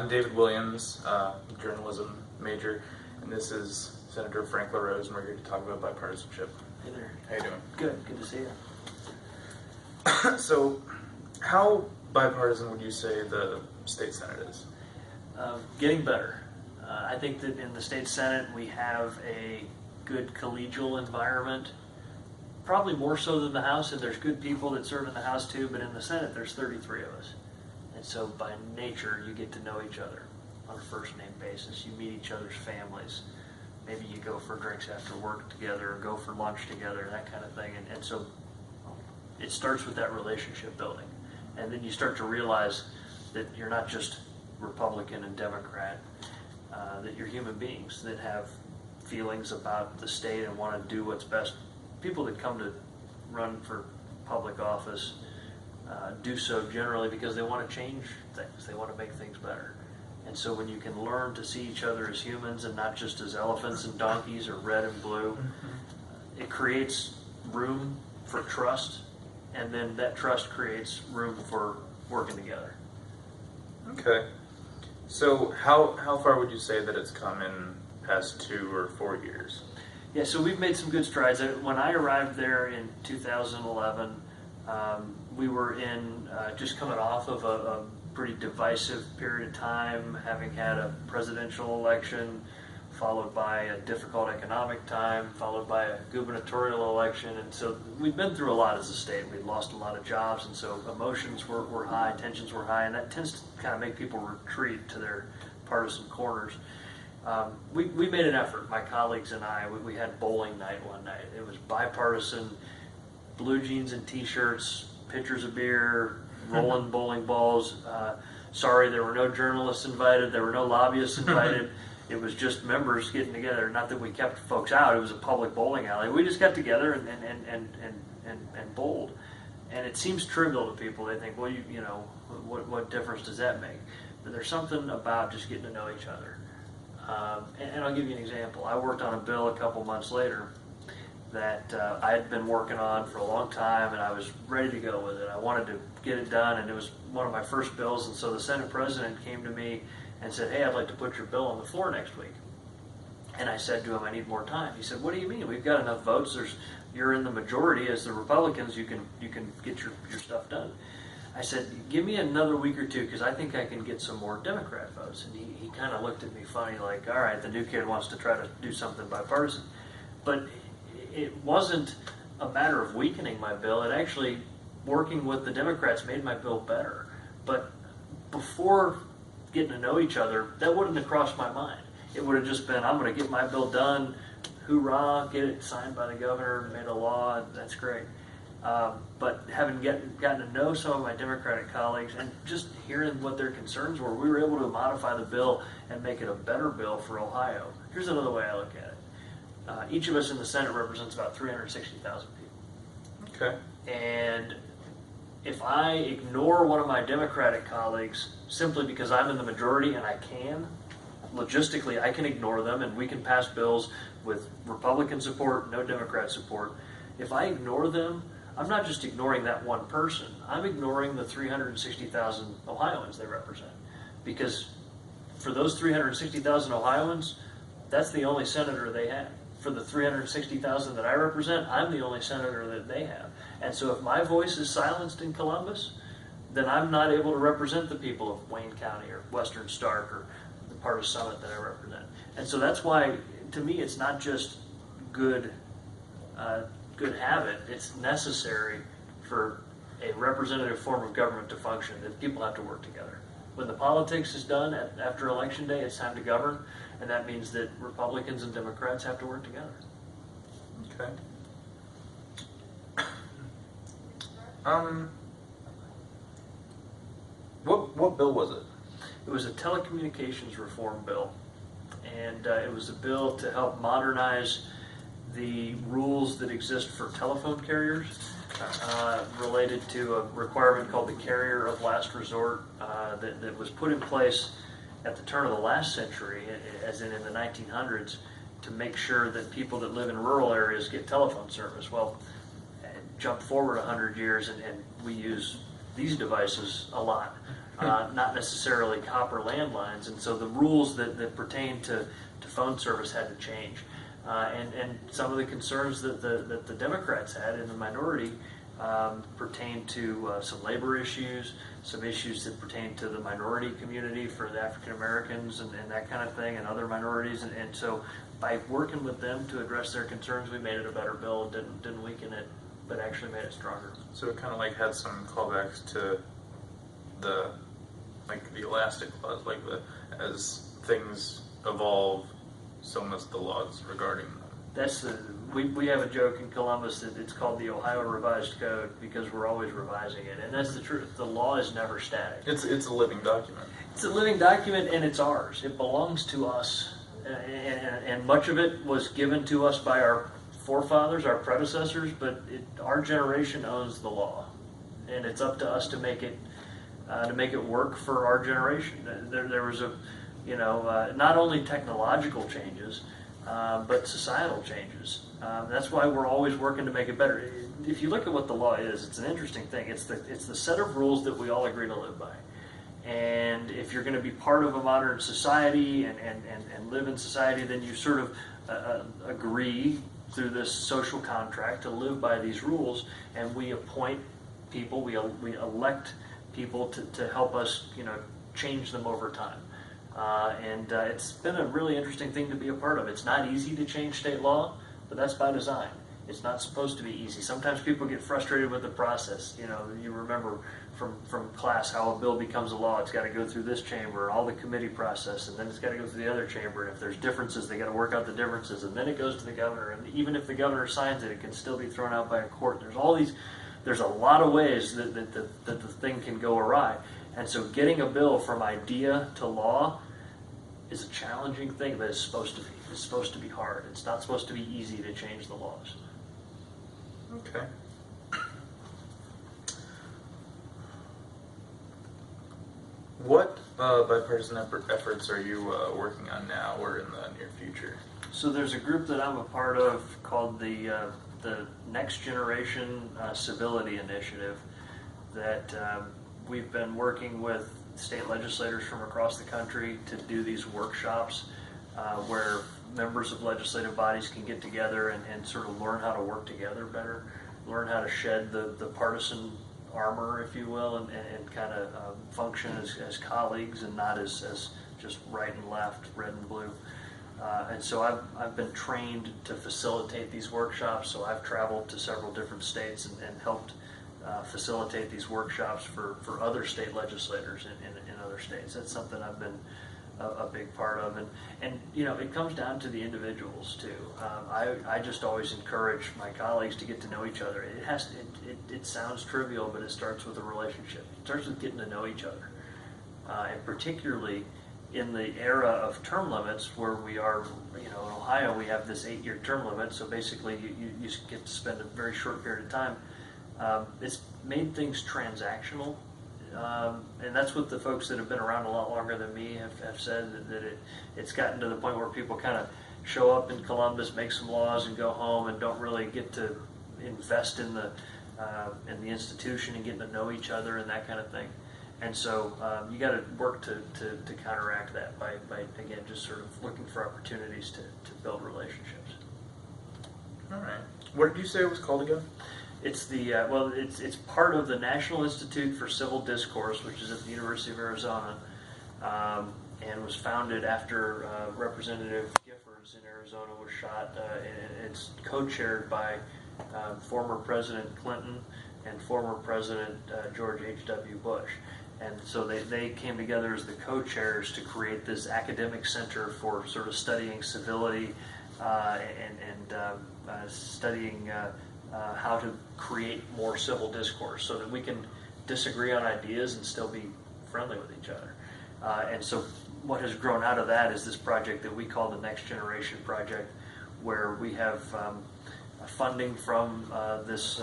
I'm David Williams, journalism major, and this is Senator Frank LaRose, and we're here to talk about bipartisanship. Hey there. How you doing? Good to see you. So, how bipartisan would you say the state senate is? Getting better. I think that in the state senate we have a good collegial environment, probably more so than the House, and there's good people that serve in the House too, but in the Senate there's 33 of us. And so by nature you get to know each other on a first name basis. You meet each other's families. Maybe you go for drinks after work together or go for lunch together, that kind of thing. And so it starts with that relationship building. And then you start to realize that you're not just Republican and Democrat, that you're human beings that have feelings about the state and want to do what's best. People that come to run for public office do so generally because they want to change things. They want to make things better. And so when you can learn to see each other as humans and not just as elephants and donkeys or red and blue, it creates room for trust, and then that trust creates room for working together. Okay. So how far would you say that it's come in past 2 or 4 years? Yeah, so we've made some good strides. When I arrived there in 2011, we were in just coming off of a pretty divisive period of time, having had a presidential election, followed by a difficult economic time, followed by a gubernatorial election. And so we've been through a lot as a state. We'd lost a lot of jobs, and so emotions were high, tensions were high, and that tends to kind of make people retreat to their partisan corners. We made an effort, my colleagues and I. We had bowling night one night. It was bipartisan, blue jeans and t-shirts, pitchers of beer, rolling bowling balls. Sorry, there were no journalists invited. There were no lobbyists invited. It was just members getting together. Not that we kept folks out. It was a public bowling alley. We just got together and bowled. And it seems trivial to people. They think, well, you know, what difference does that make? But there's something about just getting to know each other. And I'll give you an example. I worked on a bill a couple months later that I had been working on for a long time, and I was ready to go with it. I wanted to get it done, and it was one of my first bills. And so the Senate president came to me and said, hey, I'd like to put your bill on the floor next week. And I said to him, I need more time. He said, what do you mean? We've got enough votes. You're in the majority. As the Republicans, you can get your stuff done. I said, give me another week or two, because I think I can get some more Democrat votes. And he kind of looked at me funny, like, all right, the new kid wants to try to do something bipartisan. But it wasn't a matter of weakening my bill. It actually, working with the Democrats, made my bill better. But before getting to know each other, that wouldn't have crossed my mind. It would have just been, I'm going to get my bill done, hoorah, get it signed by the governor, made a law, that's great. But having gotten to know some of my Democratic colleagues and just hearing what their concerns were, we were able to modify the bill and make it a better bill for Ohio. Here's another way I look at it. Each of us in the Senate represents about 360,000 people. Okay. And if I ignore one of my Democratic colleagues simply because I'm in the majority, and I can, logistically I can ignore them and we can pass bills with Republican support, no Democrat support. If I ignore them, I'm not just ignoring that one person, I'm ignoring the 360,000 Ohioans they represent. Because for those 360,000 Ohioans, that's the only senator they have. For the 360,000 that I represent, I'm the only senator that they have. And so if my voice is silenced in Columbus, then I'm not able to represent the people of Wayne County or Western Stark or the part of Summit that I represent. And so that's why, to me, it's not just good habit, it's necessary for a representative form of government to function, that people have to work together. When the politics is done after Election Day, it's time to govern, and that means that Republicans and Democrats have to work together. Okay. What bill was it? It was a telecommunications reform bill, and it was a bill to help modernize the rules that exist for telephone carriers related to a requirement called the carrier of last resort that was put in place at the turn of the last century, as in the 1900s, to make sure that people that live in rural areas get telephone service. Well, jump forward 100 years and we use these devices a lot. not necessarily copper landlines, and so the rules that pertain to phone service had to change. And some of the concerns that the Democrats had in the minority pertain to some labor issues, some issues that pertain to the minority community for the African Americans and that kind of thing, and other minorities. And so by working with them to address their concerns, we made it a better bill. Didn't weaken it, but actually made it stronger. So it kind of like had some callbacks to the elastic clause, like as things evolve, so must the laws regarding them. That's we have a joke in Columbus that it's called the Ohio Revised Code because we're always revising it, and that's the truth. The law is never static. It's a living document. It's a living document, and it's ours. It belongs to us, and much of it was given to us by our forefathers, our predecessors. But our generation owns the law, and it's up to us to make it work for our generation. There was not only technological changes, but societal changes. That's why we're always working to make it better. If you look at what the law is, it's an interesting thing. It's the set of rules that we all agree to live by. And if you're going to be part of a modern society and live in society, then you sort of agree through this social contract to live by these rules, and we appoint people, we elect people to help us, change them over time. And it's been a really interesting thing to be a part of. It's not easy to change state law, but that's by design. It's not supposed to be easy. Sometimes people get frustrated with the process. You remember from class how a bill becomes a law. It's got to go through this chamber, all the committee process, and then it's got to go through the other chamber. And if there's differences, they got to work out the differences, and then it goes to the governor. And even if the governor signs it, it can still be thrown out by a court. There's a lot of ways that the thing can go awry. And so getting a bill from idea to law is a challenging thing, but it's supposed to be. It's supposed to be hard. It's not supposed to be easy to change the laws. Okay. What bipartisan efforts are you working on now or in the near future? So there's a group that I'm a part of called the Next Generation Civility Initiative that we've been working with state legislators from across the country to do these workshops where members of legislative bodies can get together and sort of learn how to work together better, learn how to shed the partisan armor, if you will, and kind of function as colleagues and not as just right and left, red and blue. And so I've been trained to facilitate these workshops, so I've traveled to several different states and helped facilitate these workshops for other state legislators in other states. That's something I've been a big part of, and it comes down to the individuals too. I just always encourage my colleagues to get to know each other. It sounds trivial, but it starts with a relationship. It starts with getting to know each other, and particularly in the era of term limits, where we are, in Ohio, we have this 8-year term limit. So basically, you get to spend a very short period of time. It's made things transactional. And that's what the folks that have been around a lot longer than me have said, that it's gotten to the point where people kind of show up in Columbus, make some laws, and go home, and don't really get to invest in the institution and getting to know each other and that kind of thing. And so you got to work to counteract that by again just sort of looking for opportunities to build relationships. All right. What did you say it was called again? It's it's part of the National Institute for Civil Discourse, which is at the University of Arizona, and was founded after Representative Giffords in Arizona was shot. And it's co-chaired by former President Clinton and former President George H.W. Bush. And so they came together as the co-chairs to create this academic center for sort of studying civility and studying how to create more civil discourse so that we can disagree on ideas and still be friendly with each other. And so what has grown out of that is this project that we call the Next Generation Project, where we have funding from this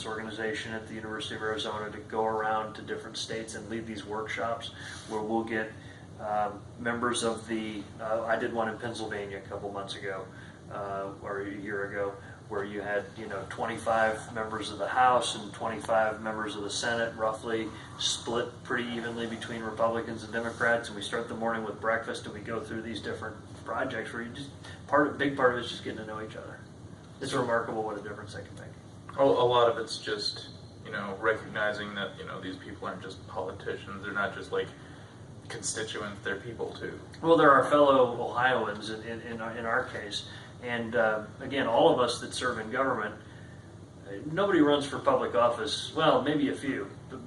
organization at the University of Arizona to go around to different states and lead these workshops where we'll get members of I did one in Pennsylvania a couple months ago, or a year ago, where you had 25 members of the House and 25 members of the Senate, roughly split pretty evenly between Republicans and Democrats, and we start the morning with breakfast and we go through these different projects where you just big part of it is just getting to know each other. It's remarkable what a difference that can make. A lot of it's just recognizing that these people aren't just politicians; they're not just like constituents; they're people too. Well, they're our fellow Ohioans in our case. And again, all of us that serve in government, nobody runs for public office. Well, maybe a few. But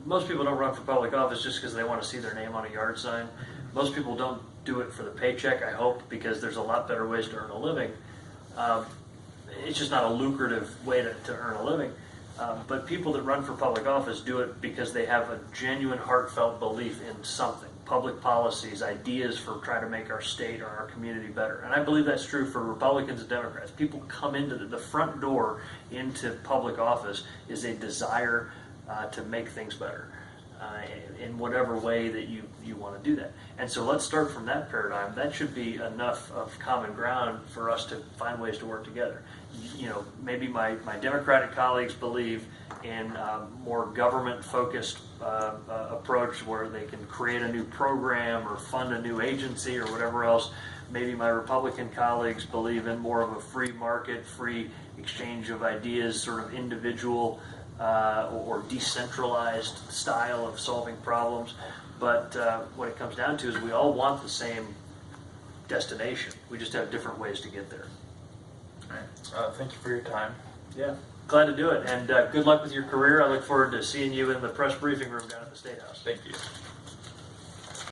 most people don't run for public office just because they want to see their name on a yard sign. Most people don't do it for the paycheck, I hope, because there's a lot better ways to earn a living. It's just not a lucrative way to earn a living. But people that run for public office do it because they have a genuine, heartfelt belief in something. Public policies, ideas for trying to make our state or our community better. And I believe that's true for Republicans and Democrats. People come into the front door into public office is a desire to make things better in whatever way that you want to do that. And so let's start from that paradigm. That should be enough of common ground for us to find ways to work together. Maybe my Democratic colleagues believe in more government-focused approach where they can create a new program or fund a new agency or whatever else. Maybe my Republican colleagues believe in more of a free market, free exchange of ideas, sort of individual or decentralized style of solving problems. But what it comes down to is we all want the same destination. We just have different ways to get there. All right. Thank you for your time. Yeah, glad to do it. And good luck with your career. I look forward to seeing you in the press briefing room down at the State House. Thank you.